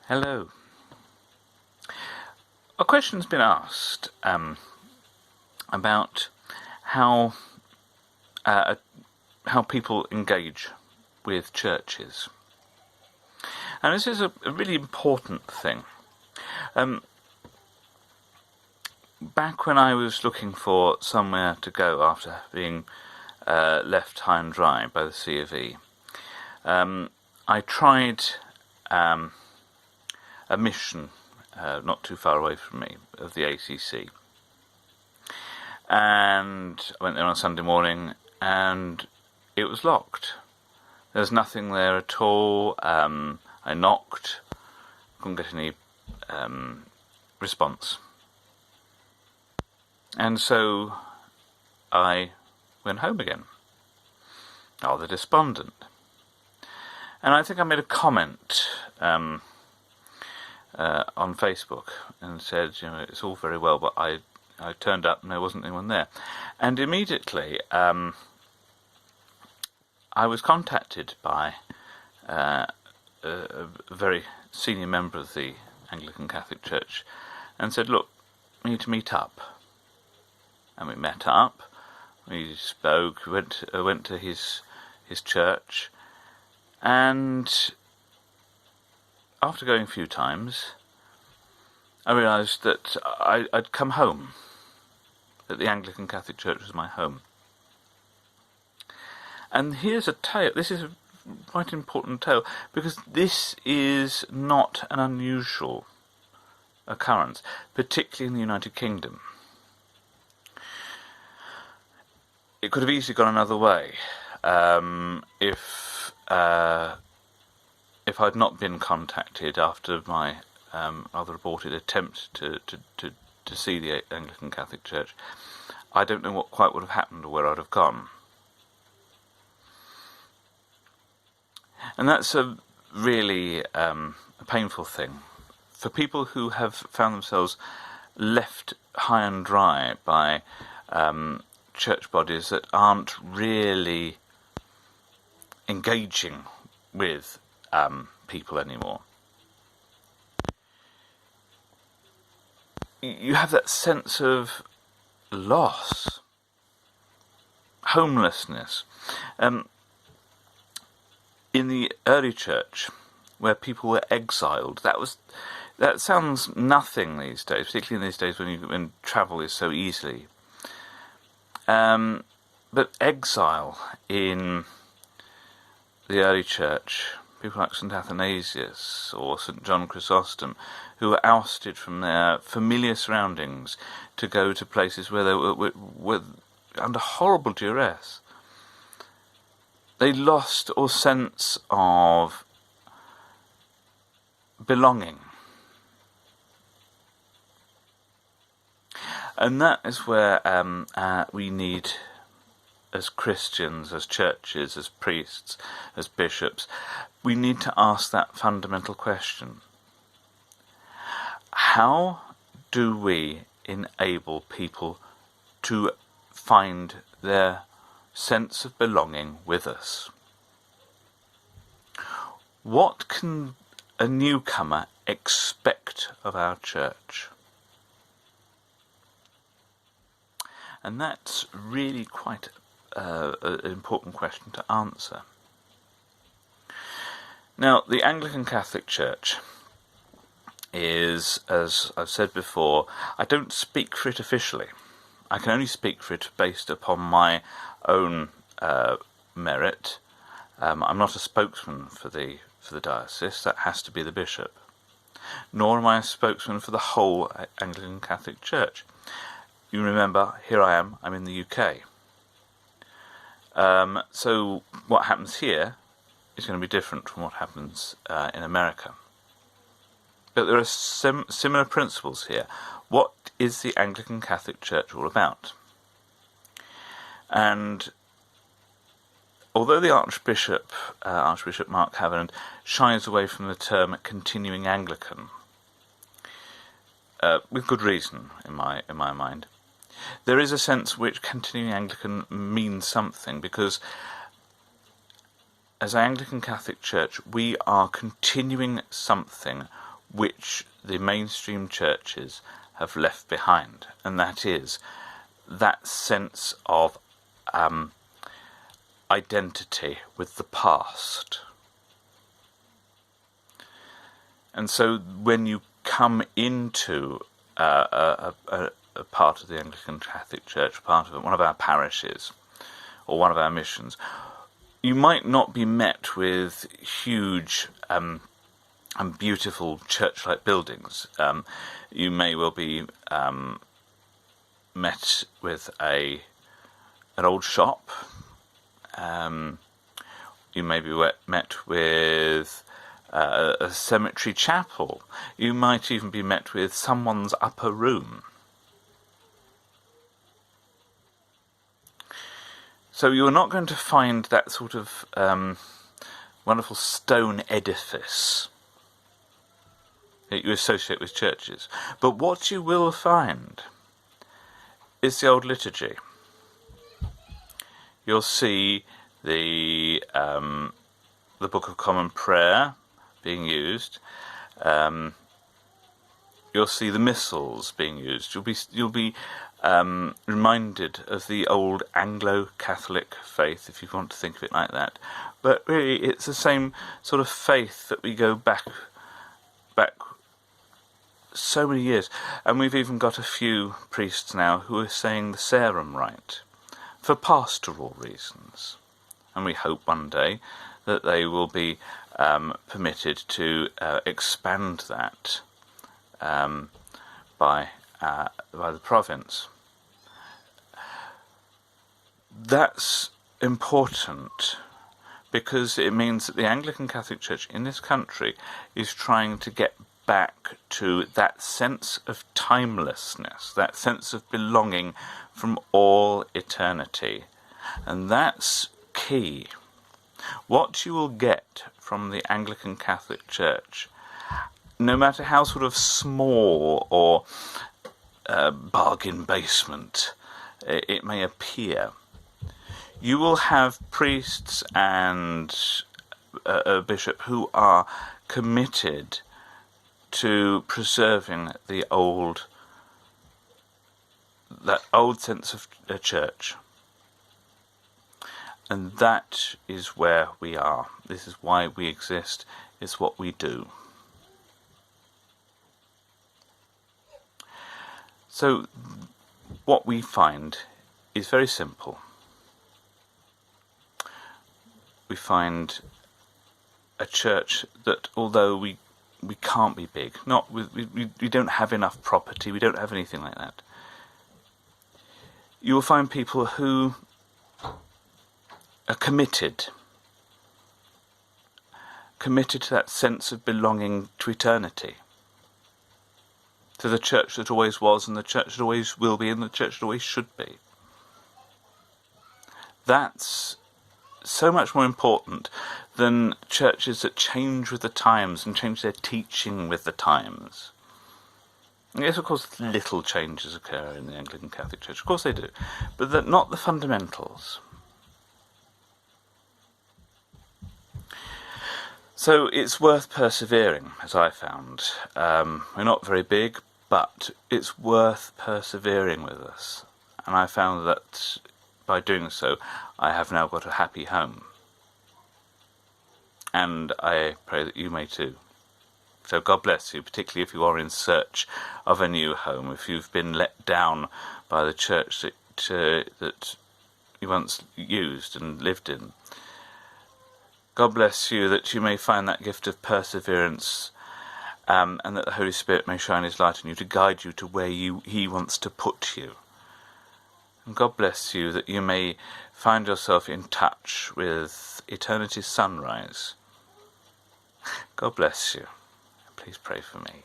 Hello. A question's been asked about how people engage with churches, and this is a really important thing. Back when I was looking for somewhere to go after being left high and dry by the C of E, I tried a mission not too far away from me of the ACC, and I went there on a Sunday morning and it was locked. There was nothing there at all. I knocked, couldn't get any response, and so I went home again, rather despondent. And I think I made a comment on Facebook and said, it's all very well, but I turned up and there wasn't anyone there. And immediately I was contacted by a very senior member of the Anglican Catholic Church and said, look, we need to meet up. And we met up, we spoke, went to his church, and after going a few times, I realised that I'd come home, that the Anglican Catholic Church was my home. And here's a tale. This is a quite important tale, because this is not an unusual occurrence, particularly in the United Kingdom. It could have easily gone another way if I'd not been contacted after my rather aborted attempt to see the Anglican Catholic Church. I don't know what quite would have happened or where I'd have gone. And that's a really a painful thing for people who have found themselves left high and dry by church bodies that aren't really engaging with people anymore. You have that sense of loss, homelessness. In the early church, where people were exiled, that sounds nothing these days, particularly in these days when travel is so easily. But exile in the early church, people like St. Athanasius or St. John Chrysostom, who were ousted from their familiar surroundings to go to places where they were under horrible duress. They lost all sense of belonging. And that is where we need, as Christians, as churches, as priests, as bishops, we need to ask that fundamental question. How do we enable people to find their sense of belonging with us? What can a newcomer expect of our church? And that's really quite an important question to answer. Now, the Anglican Catholic Church is, as I've said before, I don't speak for it officially. I can only speak for it based upon my own merit. I'm not a spokesman for the diocese. That has to be the bishop. Nor am I a spokesman for the whole Anglican Catholic Church. You remember, here I am, I'm in the UK. So what happens here is going to be different from what happens in America. But there are similar principles here. What is the Anglican Catholic Church all about? And although the Archbishop Mark Haviland, shies away from the term continuing Anglican, with good reason in my mind, there is a sense which continuing Anglican means something, because as Anglican Catholic Church we are continuing something which the mainstream churches have left behind, and that is that sense of identity with the past. And so when you come into a part of the Anglican Catholic Church, part of one of our parishes or one of our missions, you might not be met with huge and beautiful church-like buildings. You may well be met with an old shop. You may be met with a cemetery chapel. You might even be met with someone's upper room. So you're not going to find that sort of wonderful stone edifice that you associate with churches. But what you will find is the old liturgy. You'll see the Book of Common Prayer being used. You'll see the missals being used. You'll be reminded of the old Anglo-Catholic faith, if you want to think of it like that. But really, it's the same sort of faith that we go back so many years. And we've even got a few priests now who are saying the Sarum rite for pastoral reasons. And we hope one day that they will be permitted to expand that by the province. That's important because it means that the Anglican Catholic Church in this country is trying to get back to that sense of timelessness, that sense of belonging from all eternity. And that's key. What you will get from the Anglican Catholic Church, no matter how sort of small or bargain basement it may appear, you will have priests and a bishop who are committed to preserving that old sense of a church. And that is where we are. This is why we exist. It's what we do. So what we find is very simple. We find a church that, although we can't be big, we don't have enough property, we don't have anything like that, you will find people who are committed to that sense of belonging to eternity, to the church that always was, and the church that always will be, and the church that always should be. That's so much more important than churches that change with the times and change their teaching with the times. And yes, of course, little changes occur in the Anglican Catholic Church. Of course they do. But not the fundamentals. So it's worth persevering, as I found. We're not very big, but it's worth persevering with us. And I found that by doing so, I have now got a happy home. And I pray that you may too. So God bless you, particularly if you are in search of a new home, if you've been let down by the church that you once used and lived in. God bless you that you may find that gift of perseverance, and that the Holy Spirit may shine his light on you to guide you to where he wants to put you. And God bless you that you may find yourself in touch with eternity's sunrise. God bless you. Please pray for me.